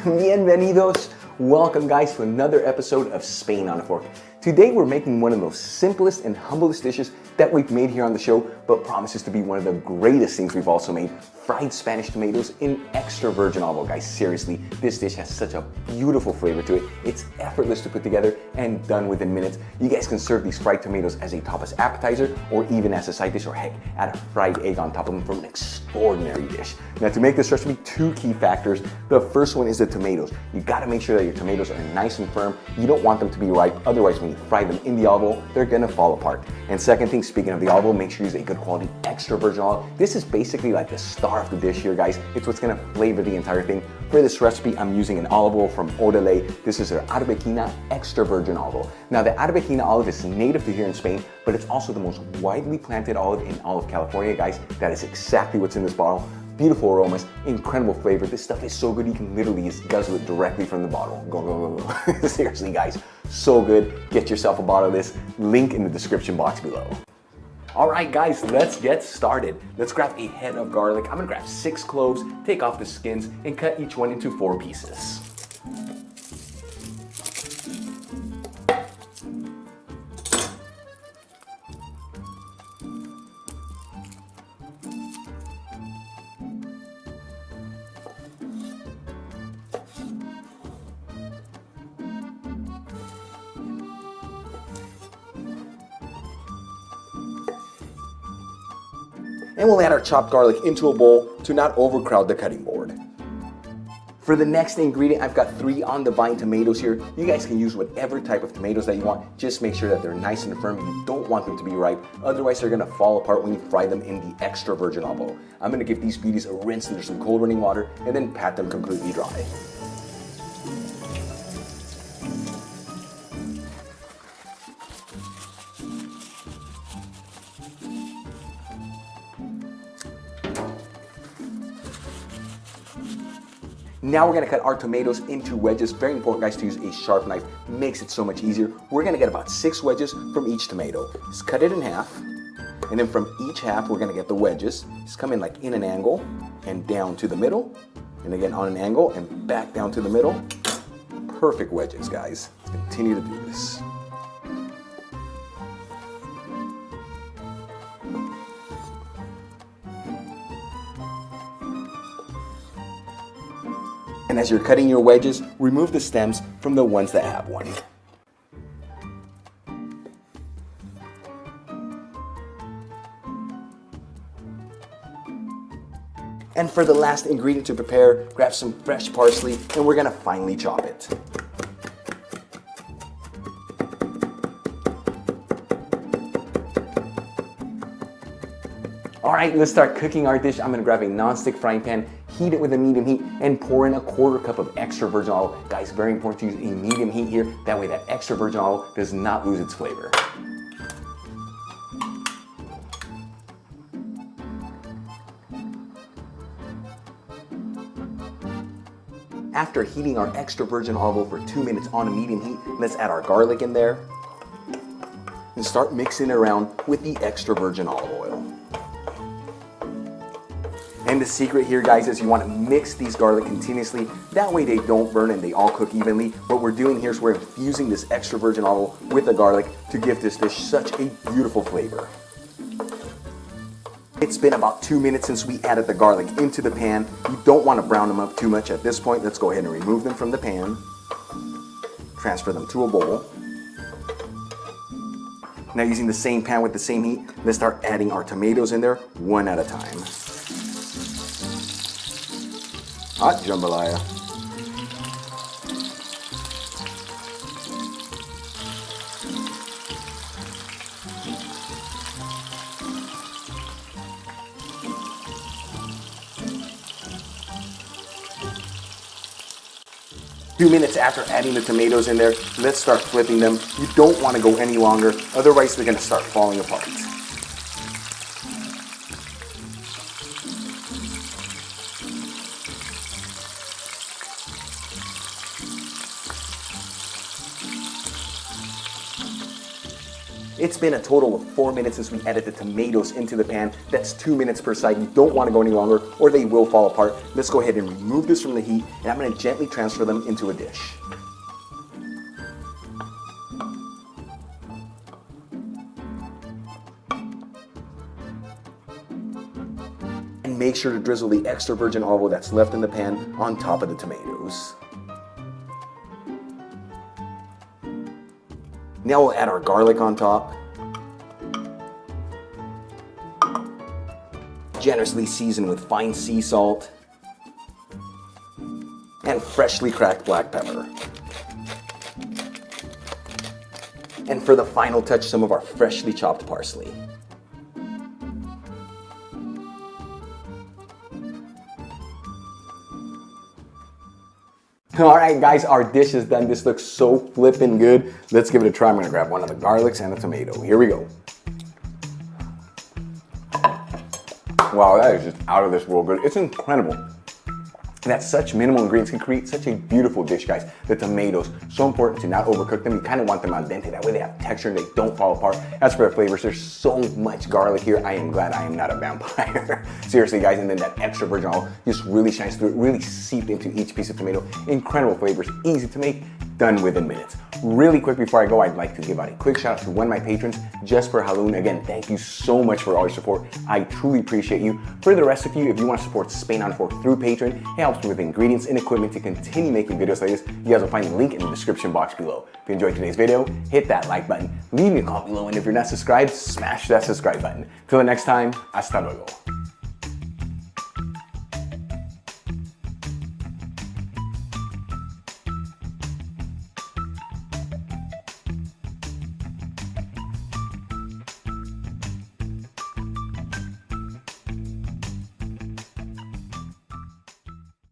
Bienvenidos! Welcome guys to another episode of Spain on a Fork. Today we're making one of the most simplest and humblest dishes that we've made here on the show, but promises to be one of the greatest things we've also made. Fried Spanish tomatoes in extra virgin olive oil. Guys, seriously, this dish has such a beautiful flavor to it. It's effortless to put together and done within minutes. You guys can serve these fried tomatoes as a tapas appetizer or even as a side dish, or heck, add a fried egg on top of them for an extraordinary dish. Now to make this recipe, two key factors. The first one is the tomatoes. You gotta make sure that your tomatoes are nice and firm. You don't want them to be ripe, otherwise when you fry them in the olive oil, they're gonna fall apart. And second thing, speaking of the olive oil, make sure you use a good quality extra virgin olive oil. This is basically like the star of the dish here, guys. It's what's gonna flavor the entire thing. For this recipe, I'm using an olive oil from ODELAY. This is their Arbequina extra virgin olive oil. Now the Arbequina olive is native to here in Spain, but it's also the most widely planted olive in all of California, guys. That is exactly what's in this bottle. Beautiful aromas, incredible flavor. This stuff is so good you can literally just guzzle it directly from the bottle. Go, go, go, go. Seriously guys, so good. Get yourself a bottle of this. Link in the description box below. All right guys, let's get started. Let's grab a head of garlic. I'm gonna grab 6 cloves, take off the skins, and cut each one into 4 pieces. And we'll add our chopped garlic into a bowl to not overcrowd the cutting board. For the next ingredient, I've got 3 on the vine tomatoes here. You guys can use whatever type of tomatoes that you want. Just make sure that they're nice and firm. You don't want them to be ripe. Otherwise, they're gonna fall apart when you fry them in the extra virgin olive oil. I'm gonna give these beauties a rinse under some cold running water and then pat them completely dry. Now we're gonna cut our tomatoes into wedges. Very important, guys, to use a sharp knife. Makes it so much easier. We're gonna get about 6 wedges from each tomato. Just cut it in half. And then from each half, we're gonna get the wedges. Just come in like in an angle and down to the middle. And again on an angle and back down to the middle. Perfect wedges, guys. Let's continue to do this. And as you're cutting your wedges, remove the stems from the ones that have one. And for the last ingredient to prepare, grab some fresh parsley and we're gonna finely chop it. All right, let's start cooking our dish. I'm gonna grab a non-stick frying pan, heat it with a medium heat, and pour in a 1/4 cup of extra virgin olive oil. Guys, very important to use a medium heat here. That way that extra virgin olive oil does not lose its flavor. After heating our extra virgin olive oil for 2 minutes on a medium heat, let's add our garlic in there and start mixing it around with the extra virgin olive oil. And the secret here, guys, is you want to mix these garlic continuously. That way they don't burn and they all cook evenly. What we're doing here is we're infusing this extra virgin olive oil with the garlic to give this dish such a beautiful flavor. It's been about 2 minutes since we added the garlic into the pan. You don't want to brown them up too much at this point. Let's go ahead and remove them from the pan. Transfer them to a bowl. Now using the same pan with the same heat, let's start adding our tomatoes in there one at a time. Hot jambalaya. Few minutes after adding the tomatoes in there, let's start flipping them. You don't want to go any longer, otherwise they're going to start falling apart. It's been a total of 4 minutes since we added the tomatoes into the pan. That's 2 minutes per side. You don't want to go any longer or they will fall apart. Let's go ahead and remove this from the heat, and I'm going to gently transfer them into a dish. And make sure to drizzle the extra virgin olive oil that's left in the pan on top of the tomatoes. Now we'll add our garlic on top. Generously season with fine sea salt and freshly cracked black pepper. And for the final touch, some of our freshly chopped parsley. All right, guys, our dish is done. This looks so flippin' good. Let's give it a try. I'm gonna grab one of the garlics and a tomato. Here we go. Wow, that is just out of this world good. It's incredible. That such minimal ingredients can create such a beautiful dish, guys. The tomatoes, so important to not overcook them. You kind of want them al dente. That way they have texture and they don't fall apart. As for the flavors, there's so much garlic here. I am glad I am not a vampire. Seriously, guys, and then that extra virgin olive just really shines through. It really seeped into each piece of tomato. Incredible flavors, easy to make, done within minutes. Really quick before I go, I'd like to give out a quick shout out to one of my patrons, Jesper Haloon. Again, thank you so much for all your support. I truly appreciate you. For the rest of you, if you want to support Spain on a Fork through Patreon, it helps me with ingredients and equipment to continue making videos like this. You guys will find the link in the description box below. If you enjoyed today's video, hit that like button, leave me a comment below, and if you're not subscribed, smash that subscribe button. Till the next time, hasta luego.